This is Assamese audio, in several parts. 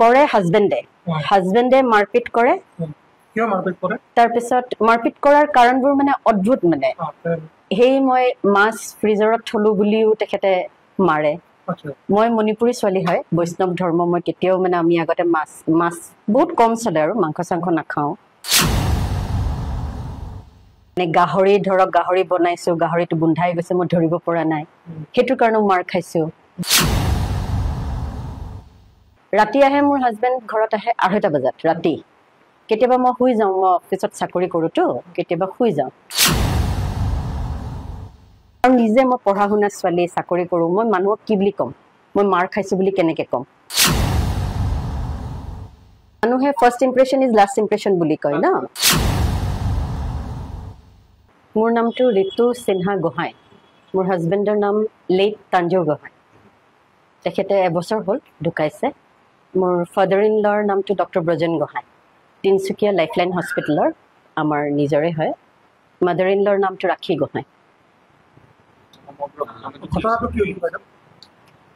কৰে হাজবেণ্ডে মাৰপিট কৰে কিয় মাৰপিট কৰে তাৰ পিছত মাৰপিট কৰাৰ কাৰণবোৰ মানে অদ্ভুত মানে হেই মই মাছ ফ্ৰিজৰত থলো বুলিও তেখেতে মাৰে মই মণিপুৰী ছোৱালী হয় বৈষ্ণৱ ধৰ্ম মই কেতিয়াও মানে আমি আগতে মাছ বহুত কম চলে আৰু মাংস চাংখ নাখাওঁ মানে গাহৰি বনাইছো গাহৰিটো গোন্ধাই গৈছে মই ধৰিব পৰা নাই সেইটো কাৰণে মাৰ খাইছো ৰাতি আহে মোৰ হাজবেণ্ড ঘৰত আহে 2:30 বজাত ৰাতি কেতিয়াবা মই শুই যাওঁ মই অফিসত চাকৰি কৰোতো কেতিয়াবা শুই যাওঁ আৰু নিজে মই পঢ়া শুনা ছোৱালী চাকৰি কৰো মই মানুহক কি বুলি কম মই মাৰ খাইছো বুলি কেনেকে কম মানুহে ফাৰ্স্ট ইমপ্ৰেশন ইজ লাষ্ট ইমপ্ৰেশন বুলি কয় না মোৰ নামটো ঋতু সিনহা গোহাঁই মোৰ হাজবেণ্ডৰ নাম লেট তাঞ্জু গোহাঁই তেখেতে এবছৰ হ'ল ঢুকাইছে মোৰ ফাদাৰ ইন লৰ নামটো ডক্টৰ ব্ৰজেন গোহাঁই তিনচুকীয়া লাইফলাইন হস্পিটেলৰ আমাৰ নিজৰে হয় মাদাৰ ইন লৰ নামটো ৰাখী গোহাঁই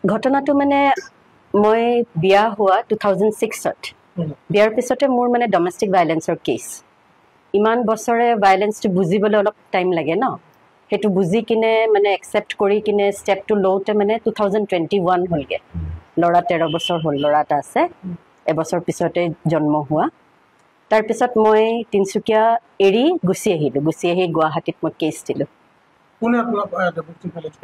ঘটনাটো মানে মই বিয়া হোৱা 2006ত বিয়াৰ পিছতে মোৰ মানে ডমেষ্টিক ভাইলেন্সৰ কেছ ইমান বছৰে ভাইলেন্সটো বুজিবলৈ অলপ টাইম লাগে ন হেতু বুজি কিনে মানে একসেপ্ট কৰি কিনে স্টেপটো লওতে মানে 2021 হলগে লৰা 13 বছৰ হল লৰা এটা আছে এবছৰ পিছতে জন্ম হোৱা তাৰ পিছত মই তিনচুকীয়া এৰি গুছি আহি গুৱাহাটীত মই কেছ দিলো কোনে আপোনাক ডমেষ্টিক ভাইলেন্স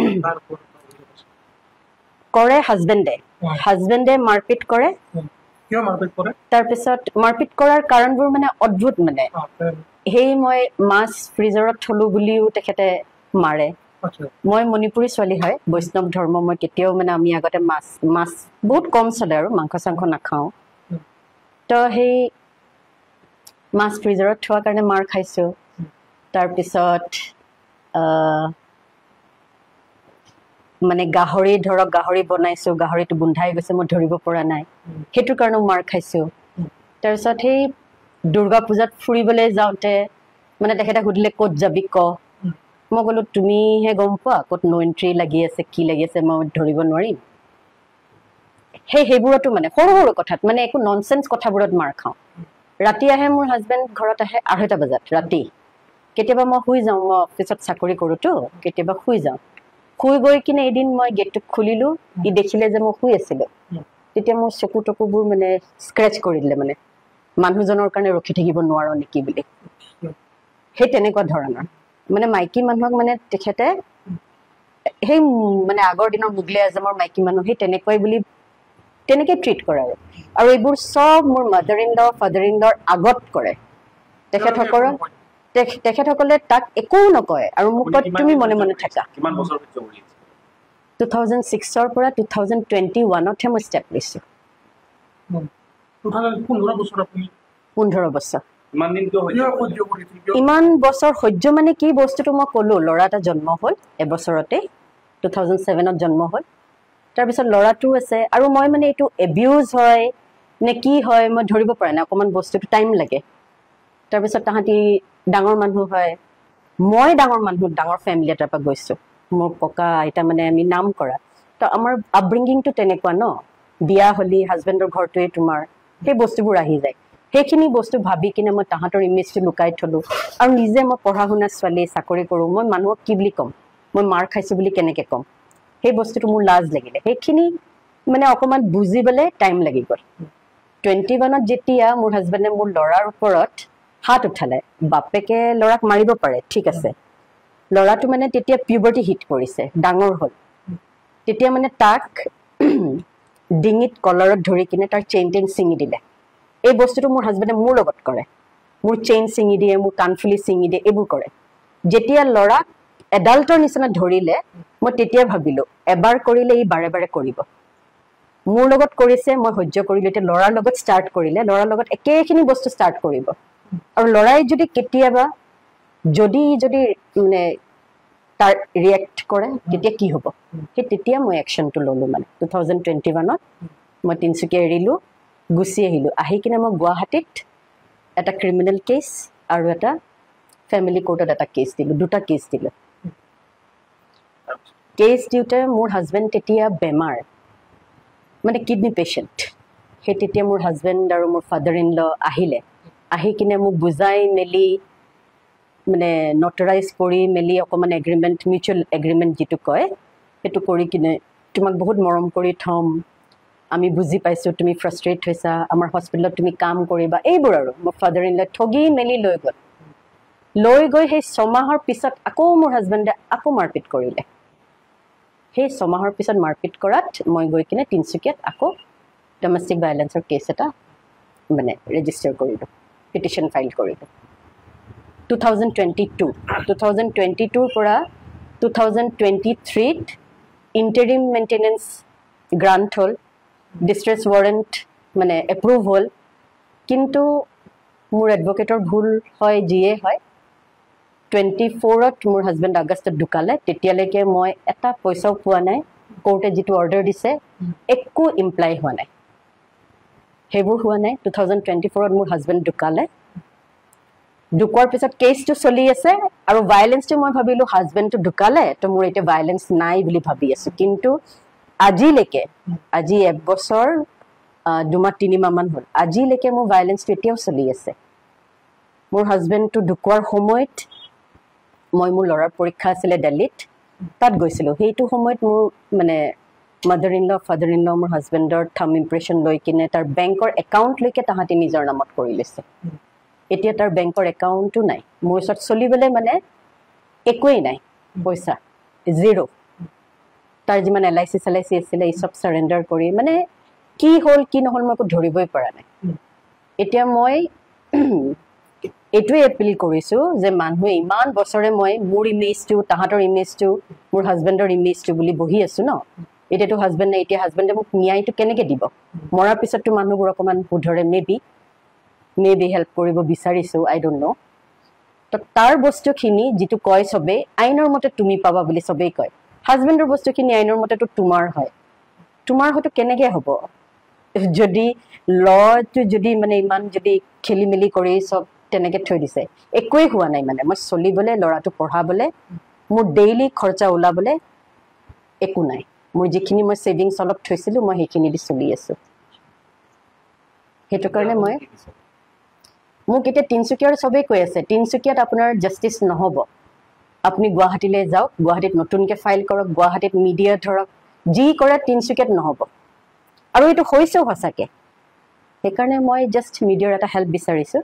কৰে হাজবেণ্ডে মাৰপিট কৰে কিয় মাৰপিট কৰে তাৰ পিছত মাৰপিট কৰাৰ কাৰণবোৰ মানে অদ্ভুত মানে হেই মই মাছ ফ্ৰিজৰত থলো বুলিও তেখেতে মাৰে মই মণিপুৰী ছোৱালী হয় বৈষ্ণৱ ধৰ্ম মই কেতিয়াও মানে আমি আগতে মাছ বহুত কম চলে আৰু মাংস চাংখ নাখাওঁ তো হেই মাছ ফ্ৰিজৰত থোৱাৰ কাৰণে মাৰ খাইছো তাৰ পিছত মানে গাহৰি বনাইছো গাহৰিটো গোন্ধাই গৈছে মই ধৰিব পৰা নাই সেইটো কাৰণে মাৰ খাইছো তাৰ পিছত হেই দুৰ্গা পূজাত ফুৰিবলৈ যাওঁতে মানে তেখেতে সুধিলে ক'ত যাবি ক মই ক'লো তুমিহে গম পোৱা ক'ত নো এন্ট্ৰি লাগি আছে কি লাগি আছে মই ধৰিব নোৱাৰিম সেইবোৰতো মানে সৰু কথাত মানে একো ননসেন্স কথাবোৰত মাৰ খাওঁ ৰাতি আহে মোৰ হাজবেণ্ড ঘৰত আহে 2:30 বজাত ৰাতি কেতিয়াবা মই শুই যাওঁ মই অফিসত চাকৰি কৰোতো কেতিয়াবা শুই যাওঁ শুই গৈ কিনে এদিন মই গেটটো খুলিলো ই দেখিলে যে মই শুই আছিলো তেতিয়া মোৰ চকুবোৰ মানে স্ক্ৰেচ কৰি দিলে মানে মানুহজনৰ কাৰণে ৰখি থাকিব নোৱাৰো নেকি বুলি সেই তেনেকুৱা ধৰণৰ মানে মাইকী মানুহক মানে তেখেতে সেই মানে আগৰ দিনৰ মুগলে আজমৰ মাইকী মানুহ সেই তেনেকৈ ট্ৰিট কৰে আৰু এইবোৰ সব মোৰ mother in law father in লৰ আগত কৰে তেখেতসকলে তাক একো নকয় আৰু মোক তুমি মনে মনে থাকা 2006 ৰ পৰা 2021 হে মই ষ্টেপ লৈছো 15 বছৰ ইমান বছৰ সহ্য মানে কি বস্তুটো মই ক'লো ল'ৰা এটা জন্ম হ'ল এবছৰতে 2007ত জন্ম হ'ল তাৰ পিছত ল'ৰাটো আছে আৰু মই মানে এইটো এবিউজ হয় নে কি হয় মই ধৰিব পৰা নাই অকমান বস্তুটো টাইম লাগে তাৰ পিছত তাহাঁতি ডাঙৰ মানুহ হয় মই ডাঙৰ ফ্যামিলি এটাৰ পৰা গৈছো মোৰ ককা আইতা মানে আমি নাম কৰা তো আমাৰ আপব্ৰিংগিংটো তেনেকুৱা ন বিয়া হলি হাজবেণ্ডৰ ঘৰটোৱে তোমাৰ সেই বস্তুবোৰ আহি যায় সেইখিনি বস্তু ভাবি কিনে মই তাহাঁতৰ ইমেজটো লুকাই থলো আৰু নিজে মই পঢ়া শুনা ছোৱালী চাকৰি কৰো মই মানুহক কি বুলি কম মই মাৰ খাইছো বুলি কেনেকে কম সেই বস্তুটো মোৰ লাজ লাগিলে সেইখিনি মানে অকমান বুজিবলে টাইম লাগি গ'ল 21ত যেতিয়া মোৰ হাজবেণ্ডে মোৰ ল'ৰাৰ ওপৰত হাত উঠালে বাপেকে ল'ৰাক মাৰিব পাৰে ঠিক আছে ল'ৰাটো মানে তেতিয়া পিউবাৰ্টি হিট কৰিছে ডাঙৰ হ'ল তেতিয়া মানে তাক ডিঙিত কলাৰত ধৰি কিনে তাৰ চেইন ছিঙি দিলে এই বস্তুটো মোৰ হাজবেণ্ডে মোৰ লগত কৰে মোৰ চেইন ছিঙি দিয়ে মোৰ কাণফুলি ছিঙি দিয়ে এইবোৰ কৰে যেতিয়া ল'ৰাক এডাল্টৰ নিচিনা ধৰিলে মই তেতিয়া ভাবিলো এবাৰ কৰিলে ই বাৰে বাৰে কৰিব মোৰ লগত কৰিছে মই সহ্য কৰিলো এতিয়া ল'ৰাৰ লগত ষ্টাৰ্ট কৰিলে ল'ৰাৰ লগত একেখিনি বস্তু ষ্টাৰ্ট কৰিব আৰু ল'ৰাই যদি কেতিয়াবা যদি মানে তাৰ ৰিয়েক্ট কৰে তেতিয়া কি হ'ব সেই তেতিয়া মই একশনটো ললো মানে 2021ত মই তিনচুকীয়া এৰিলো গুছি আহিলো আহি কিনে মই গুৱাহাটীত এটা ক্ৰিমিনেল কেছ আৰু এটা ফ্যামিলি কোৰ্টত এটা কেছ দিলো দুটা কেছ দিলো কেছ দিওঁতে মোৰ হাজবেণ্ড তেতিয়া বেমাৰ মানে কিডনি পেশেন্ট সেই তেতিয়া মোৰ হাজবেণ্ড আৰু মোৰ ফাদাৰ ইন ল আহিলে আহি কিনে মোক বুজাই মেলি মানে নটাৰাইজ কৰি মেলি অকণমান এগ্ৰিমেণ্ট মিউচুৱেল এগ্ৰিমেণ্ট যিটো কয় সেইটো কৰি কিনে তোমাক বহুত মৰম কৰি থ'ম আমি বুজি পাইছোঁ তুমি ফ্ৰাষ্ট্ৰেট হৈছা আমাৰ হস্পিটেলত তুমি কাম কৰিবা এইবোৰ আৰু মোৰ ফাদাৰ ইন ল ঠগি মেলি লৈ গৈ সেই 6 মাহৰ পিছত আকৌ মোৰ হাজবেণ্ডে আকৌ মাৰপিট কৰিলে সেই 6 মাহৰ পিছত মাৰপিট কৰাত মই গৈ কিনে তিনিচুকীয়াত আকৌ ডমেষ্টিক ভাইলেন্সৰ কেছ এটা মানে ৰেজিষ্টাৰ কৰিলোঁ পিটিশ্যন ফাইল কৰিলোঁ 2022 পৰা 2023 ইণ্টাৰিম মেইনটেনেন্স গ্ৰাণ্ট হ'ল ডিষ্ট্ৰেছ ৱাৰেণ্ট মানে এপ্ৰুভ হ'ল কিন্তু মোৰ এডভকেটৰ ভুল হয় যিয়ে হয় 24ত মোৰ হাজবেণ্ড আগষ্টত ঢুকালে তেতিয়ালৈকে মই এটা পইচাও পোৱা নাই কোৰ্টে যিটো অৰ্ডাৰ দিছে একো ইমপ্লাই হোৱা নাই সেইবোৰ হোৱা নাই 2024ত মোৰ হাজবেণ্ড ঢুকালে ঢুকোৱাৰ পিছত কেছটো চলি আছে আৰু ভাইলেন্সটো মই ভাবিলোঁ হাজবেণ্ডটো ঢুকালে তো মোৰ এতিয়া ভাইলেন্স নাই বুলি ভাবি আছোঁ কিন্তু আজিলৈকে আজি 1 বছৰ 2 মাহ 3 মাহমান হ'ল আজিলৈকে মোৰ ভাইলেন্সটো এতিয়াও চলি আছে মোৰ হাজবেণ্ডটো ঢুকোৱাৰ সময়ত মই মোৰ ল'ৰাৰ পৰীক্ষা আছিলে দিল্লীত তাত গৈছিলোঁ সেইটো সময়ত মোৰ মানে mother in law father in law মোৰ হাজবেণ্ডৰ থাম ইম্প্ৰেশ্যন লৈ কিনে তাৰ বেংকৰ একাউণ্টলৈকে তাহাঁতি নিজৰ নামত কৰি লৈছে এতিয়া তাৰ বেংকৰ একাউণ্টো নাই মোৰ ওচৰত চলিবলৈ মানে একোৱেই নাই পইচা জিৰ' তাৰ যিমান LIC চেলাইচি আছিলে এই চব চাৰেণ্ডাৰ কৰি মানে কি হ'ল কি নহ'ল মই একো ধৰিবই পৰা নাই এতিয়া মই এইটোৱে এপিল কৰিছোঁ যে মানুহে ইমান বছৰে মই মোৰ ইমেজটো তাহাঁতৰ ইমেজটো মোৰ হাজবেণ্ডৰ ইমেজটো বুলি বহি আছোঁ ন এতিয়াতো হাজবেণ্ড নাই এতিয়া হাজবেণ্ডে মোক ন্যায়টো কেনেকৈ দিব মৰাৰ পিছততো মানুহবোৰ অকণমান শুধৰে মে বি হেল্প কৰিব বিচাৰিছোঁ আই ডোণ্ট ন' তো তাৰ বস্তুখিনি যিটো কয় চবেই আইনৰ মতে তুমি পাবা বুলি চবেই কয় হাজবেণ্ডৰ বস্তুখিনি আইনৰ মতেতো তোমাৰ হয় তোমাৰ হয়তো কেনেকৈ হ'ব যদি লটো যদি মানে ইমান যদি খেলি মেলি কৰি চব তেনেকৈ থৈ দিছে একোৱেই হোৱা নাই মানে মই চলিবলৈ ল'ৰাটো পঢ়াবলৈ মোৰ ডেইলি খৰচা ওলাবলৈ একো নাই মোৰ যিখিনি মই ছেভিংছ অলপ থৈছিলোঁ মই সেইখিনি দি চলি আছোঁ সেইটো কাৰণে মই মোক এতিয়া তিনিচুকীয়াৰ চবেই কৈ আছে তিনিচুকীয়াত আপোনাৰ জাষ্টিচ নহ'ব আপুনি গুৱাহাটীলৈ যাওক গুৱাহাটীত নতুনকৈ ফাইল কৰক গুৱাহাটীত মিডিয়া ধৰক যি কৰে তিনিচুকীয়াত নহ'ব আৰু এইটো হৈছেও সঁচাকৈ সেইকাৰণে মই জাষ্ট মিডিয়াৰ এটা হেল্প বিচাৰিছোঁ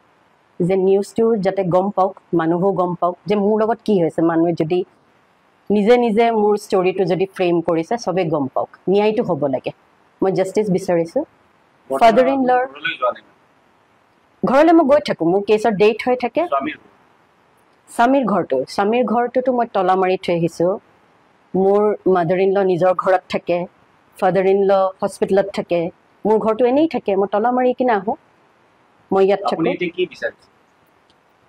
যে নিউজটো যাতে গম পাওক মানুহো গম পাওক যে মোৰ লগত কি হৈছে মানুহে যদি নিজে নিজে মোৰ ষ্টৰিটো যদি ফ্ৰেম কৰিছে চবেই গম পাওক ন্যায়টো হ'ব লাগে মই জাষ্টিচ বিচাৰিছোঁ ফাদাৰ ইন লৰ ঘৰলৈ মই গৈ থাকোঁ মোৰ কেছৰ ডেট হৈ থাকে স্বামীৰ ঘৰটোতো মই তলা মাৰি থৈ আহিছোঁ মোৰ মাদাৰ ইন ল নিজৰ ঘৰত থাকে ফাদাৰ ইন ল হস্পিটেলত থাকে মোৰ ঘৰটো এনেই থাকে মই তলা মাৰি কিনে আহোঁ মই ইয়াত থাকোঁ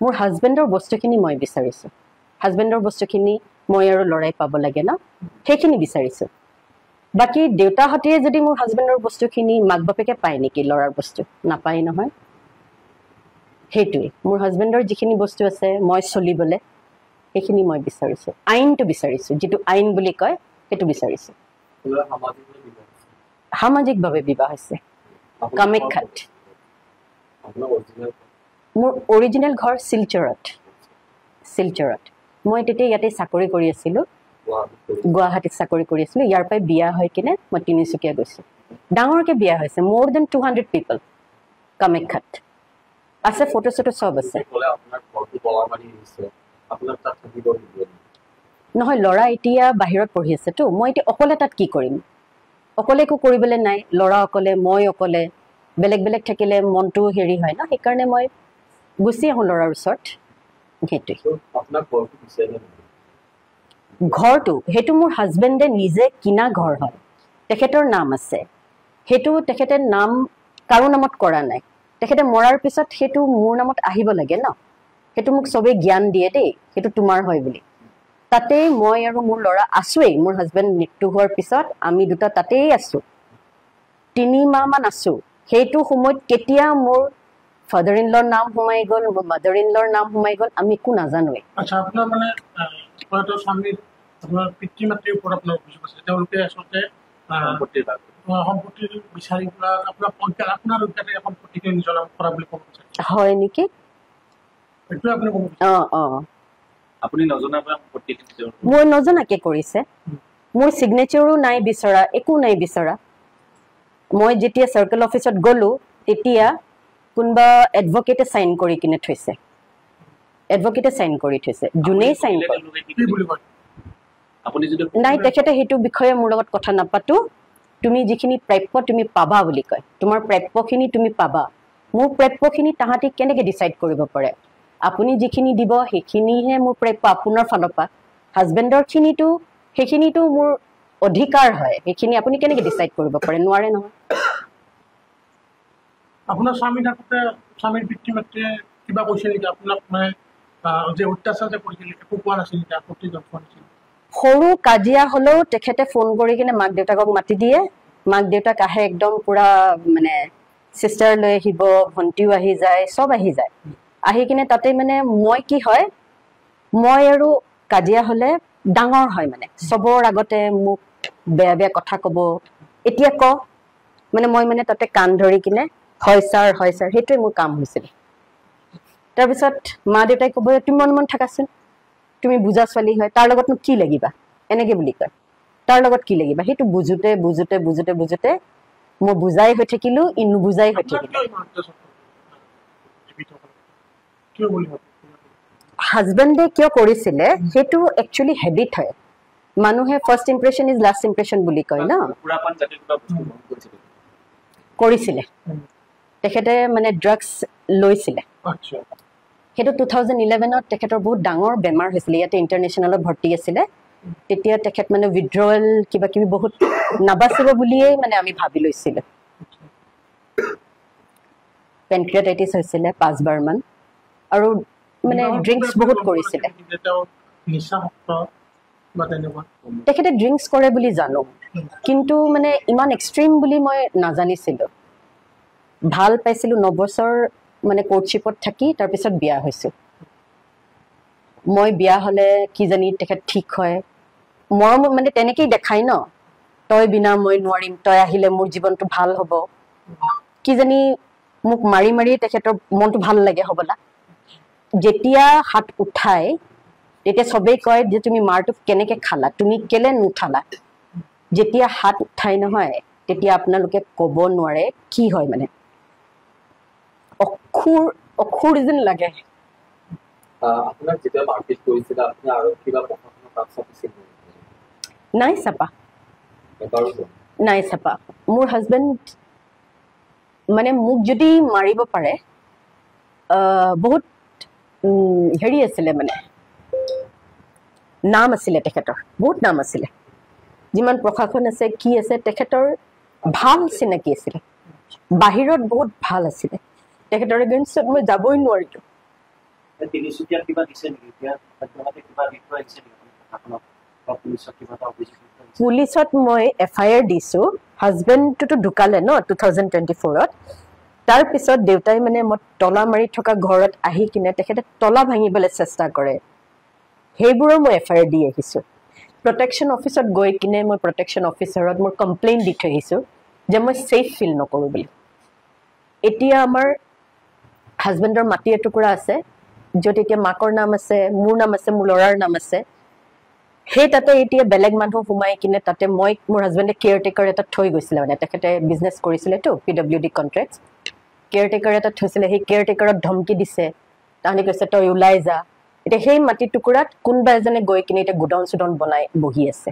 মোৰ হাজবেণ্ডৰ বস্তুখিনি মই বিচাৰিছোঁ হাজবেণ্ডৰ বস্তুখিনি মই আৰু ল'ৰাই পাব লাগে ন সেইখিনি বিচাৰিছোঁ বাকী দেউতাহঁতে যদি মোৰ হাজবেণ্ডৰ বস্তুখিনি মাক বাপেকে পায় নেকি ল'ৰাৰ বস্তু নাপায় নহয় সেইটোৱে মোৰ হাজবেণ্ডৰ যিখিনি বস্তু আছে মই চলিবলৈ সেইখিনি মই বিচাৰিছোঁ আইনটো বিচাৰিছোঁ যিটো আইন বুলি কয় সেইটো বিচাৰিছোঁ সামাজিকভাৱে বিবাহ হৈছে কামাখ্যাত মোৰ অৰিজিনেল ঘৰ শিলচৰত মই তেতিয়া ইয়াতে চাকৰি কৰি আছিলোঁ গুৱাহাটীত চাকৰি কৰি আছিলোঁ ইয়াৰ পৰাই বিয়া হৈ কিনে মই তিনিচুকীয়া গৈছোঁ ডাঙৰকৈ বিয়া হৈছে মোৰ দেন 200 পিপল কামাখ্যাত আছে ফটো চটো চব আছে নহয় ল'ৰা এতিয়া বাহিৰত পঢ়ি আছেতো মই এতিয়া অকলে তাত কি কৰিম অকলে একো কৰিবলৈ নাই ল'ৰা অকলে মই অকলে বেলেগ বেলেগ থাকিলে মনটো হেৰি হয় ন সেইকাৰণে মই গুচি আহোঁ ল'ৰাৰ ওচৰত সেইটোৱে ঘৰটো সেইটো মোৰ হাজবেণ্ডে নিজে কিনা ঘৰ হয় তেখেতৰ নাম আছে সেইটো তেখেতে নাম কাৰো নামত কৰা নাই তেখেতে মৰাৰ পিছত সেইটো মোৰ নামত আহিব লাগে ন সেইটো মোক চবেই জ্ঞান দিয়ে দেই সেইটো তোমাৰ হয় বুলি তাতেই মই আৰু মোৰ ল'ৰা আছোৱেই মোৰ হাজবেণ্ড মৃত্যু হোৱাৰ পিছত আমি দুটা তাতেই আছোঁ 3 মাহমান আছোঁ সেইটো সময়ত কেতিয়া মোৰ ফাদাৰ ইন লৰ নাম সোমাই গ'ল মোৰ মাদাৰ ইন লৰ নাম সোমাই গ'ল আমি একো নাজানোৱেই আচ্ছা আপোনাৰ মানে স্বামীৰ আপোনাৰ পিতৃ মাতৃৰ ওপৰত আপোনাৰ অভিযোগ আছে তেওঁলোকে আচলতে সম্পত্তি বিচাৰি আপোনাৰ উদ্যানে সম্পত্তিকে নিজৰ নাম কৰা বুলি ক'ব বিচাৰিছে হয় নেকি এইটো আপুনি ক'ব আপুনি নজনাকৈ সম্পত্তিটো নিজৰ মই নজনাকে কৰিছে মোৰ সিগনেচাৰো নাই বিচৰা একো নাই বিচৰা মই যেতিয়া সাৰ্কেল অফিসত গলো তেতিয়া কোনবা এডভোকেটে সাইন কৰি কিনে থৈছে এডভোকেটে সাইন কৰি থৈছে জুনে সাইন কৰে কি বুলি কয় আপুনি যদি নাই তেখেতে হেতু বিষয়ে মোৰ লগত কথা নাপাতো তুমি যিখিনি প্ৰাপ্য তুমি পাবা বুলি কয় তোমাৰ প্ৰাপ্যখিনি তুমি পাবা মোৰ প্ৰাপ্যখিনি তাহাঁতি কেনেকৈ ডিসাইড কৰিব পাৰে আপুনি যিখিনি দিব সেইখিনিহে মোৰ প্ৰাপ্য আপোনাৰ ফালৰ পৰা হাজবেণ্ডৰ খিনিটো সেইখিনিটো মোৰ অধিকাৰ হয় সেইখিনি আপুনি কেনেকৈ ডিসাইড কৰিব পাৰে নোৱাৰে নহয় আপোনাৰ স্বামী থাকোঁতে স্বামীৰ পিতৃ মাতৃয়ে কিবা কৈছে নেকি আপোনাক মানে যে অত্যাচাৰ যে কৰিছিল একো কোৱা নাছিল নেকি আপত্তি জনোৱা নাছিল সৰু কাজিয়া হলেও তেখেতে ফোন কৰি কিনে মাক দেউতাকক মাতি দিয়ে মাক দেউতাক আহে একদম পুৰা মানে সিস্টাৰ লৈ আহিব ভন্টিও আহি যায় সব আহি যায় আহি কিনে তাতে মানে মই কি হয় মই আৰু কাজিয়া হলে ডাঙৰ হয় মানে সবৰ আগতে মোক বেয়া বেয়া কথা কব এতিয়া ক মানে মই মানে তাতে কান ধৰি কিনে হয় স্যাৰ সেইটোৱে মোৰ কাম হৈছিল তাৰ পিছত মা দেউতাই কব তুমি মন থাকাচোন তুমি বুজা ছোৱালী হয় তাৰ লগত কি লাগিবা এনেকে বুলি কয় তাৰ লগত কি লাগিবা সেইটো বুজুতে বুজুতে বুজুতে বুজুতে মই বুজাই হৈ থাকিলো ইনু বুজাই হৈ থাকিলো হাজবেণ্ডে কিয় কৰিছিলে সেইটো একচুয়ালি হেবিট হয় মানুহে ফাৰ্ষ্ট ইমপ্ৰেশন ইজ লাষ্ট ইমপ্ৰেশন বুলি কয় ন পুৰাপান জাতীয় কিবা বস্তু গ্ৰহণ কৰিছিল কৰিছিলে তেখেতে মানে ড্ৰাগছ লৈছিলে আচ্ছা সেইটো 2011ত তেখেতৰ বহুত ডাঙৰ বেমাৰ হৈছিলে ইয়াতে ইন্টাৰনেশ্যনেলত ভৰ্তি আছিলে তেতিয়া তেখেত মানে উইথড্ৰৱেল কিবা কিবি বহুত নাবাচিব বুলিয়ে মানে আমি ভাবি লৈছিলো পেনক্ৰিয়াটাইটিছ হৈছিলে 5 বাৰ মান আৰু মানে ড্ৰিংকছ বহুত কৰিছিলে তেখেতে ড্ৰিংকছ কৰে বুলি জানো কিন্তু মানে ইমান এক্সট্ৰিম বুলি মই নাজানিছিলো ভাল পাইছিলো 9 বছৰ মানে কোৰ্টশিপত থাকি তাৰ পিছত বিয়া হৈছো মই বিয়া হলে কি জানি তেখেত ঠিক হয় মৰম মানে তেনেকেই দেখাই ন তই বিনা মই নোৱাৰিম তই আহিলে মোৰ জীৱনটো ভাল হ'ব কি জানি মোক মাৰি মাৰি তেখেতৰ মনটো ভাল লাগে হ'বলা যেতিয়া হাত উঠাই তেতিয়া সবেই কয় যে তুমি মাৰটো কেনেকৈ খালা তুমি কেলে নুঠালা যেতিয়া হাত উঠাই নহয় তেতিয়া আপোনালোকে ক'ব নোৱাৰে কি হয় মানে অখুৰ যেন লাগে আপোনাক যেতিয়া মাৰপিট কৰিছিল আপুনি আৰু কিবা প্ৰশাসনৰ কাষ চাপিছিল নাই চাপা নাই চাপা মোৰ হাজবেণ্ড মানে মোক যদি মাৰিব পাৰে বহুত হেৰি আছিলে মানে নাম আছিলে তেখেতৰ বহুত নাম আছিলে যিমান প্ৰশাসন আছে কি আছে তেখেতৰ ভাল চিনাকি আছিলে বাহিৰত বহুত ভাল আছিলে তেখেতৰ এগেইনষ্টত মই যাবই নোৱাৰিলো তিনিচুকীয়াত কিবা দিছে নেকি এতিয়া কিবা বিষয় আহিছে নেকি আপোনাক পুলিচত কিবা এটা অভিযোগ পুলিচত মই FIR দিছো হাজবেণ্ডটো ঢুকালে ন 2024ত তাৰ পিছত দেউতাই মানে মই তলা মাৰি থকা ঘৰত আহি কিনে তেখেতে তলা ভাঙিবলৈ চেষ্টা কৰে সেইবোৰৰ মই FIR দি আহিছো প্ৰটেকশ্যন অফিচত গৈ কিনে মই প্ৰটেকশ্যন অফিচাৰত মোৰ কমপ্লেইন দি থৈ আহিছো যে মই সেফ ফিল নকৰো বুলি এতিয়া আমাৰ হাজবেণ্ডৰ মাটি এটুকুৰা আছে য'ত এতিয়া মাকৰ নাম আছে মোৰ নাম আছে মোৰ ল'ৰাৰ নাম আছে সেই তাতে এতিয়া বেলেগ মানুহ সোমাই কিনে তাতে মই মোৰ হাজবেণ্ডে কেয়াৰটেকাৰ এটা থৈ গৈছিলে মানে তেখেতে বিজনেছ কৰিছিলেতো PWD কন্ট্ৰেক্টছ কেয়াৰটেকাৰ এটা থৈছিলে সেই কেয়াৰটেকাৰত ধমকি দিছে তাহাঁতি কৈছে তই ওলাই যা এতিয়া সেই মাটি টুকুৰাত কোনোবা এজনে গৈ কিনে এতিয়া গুডাউন চুডাউন বনাই বহি আছে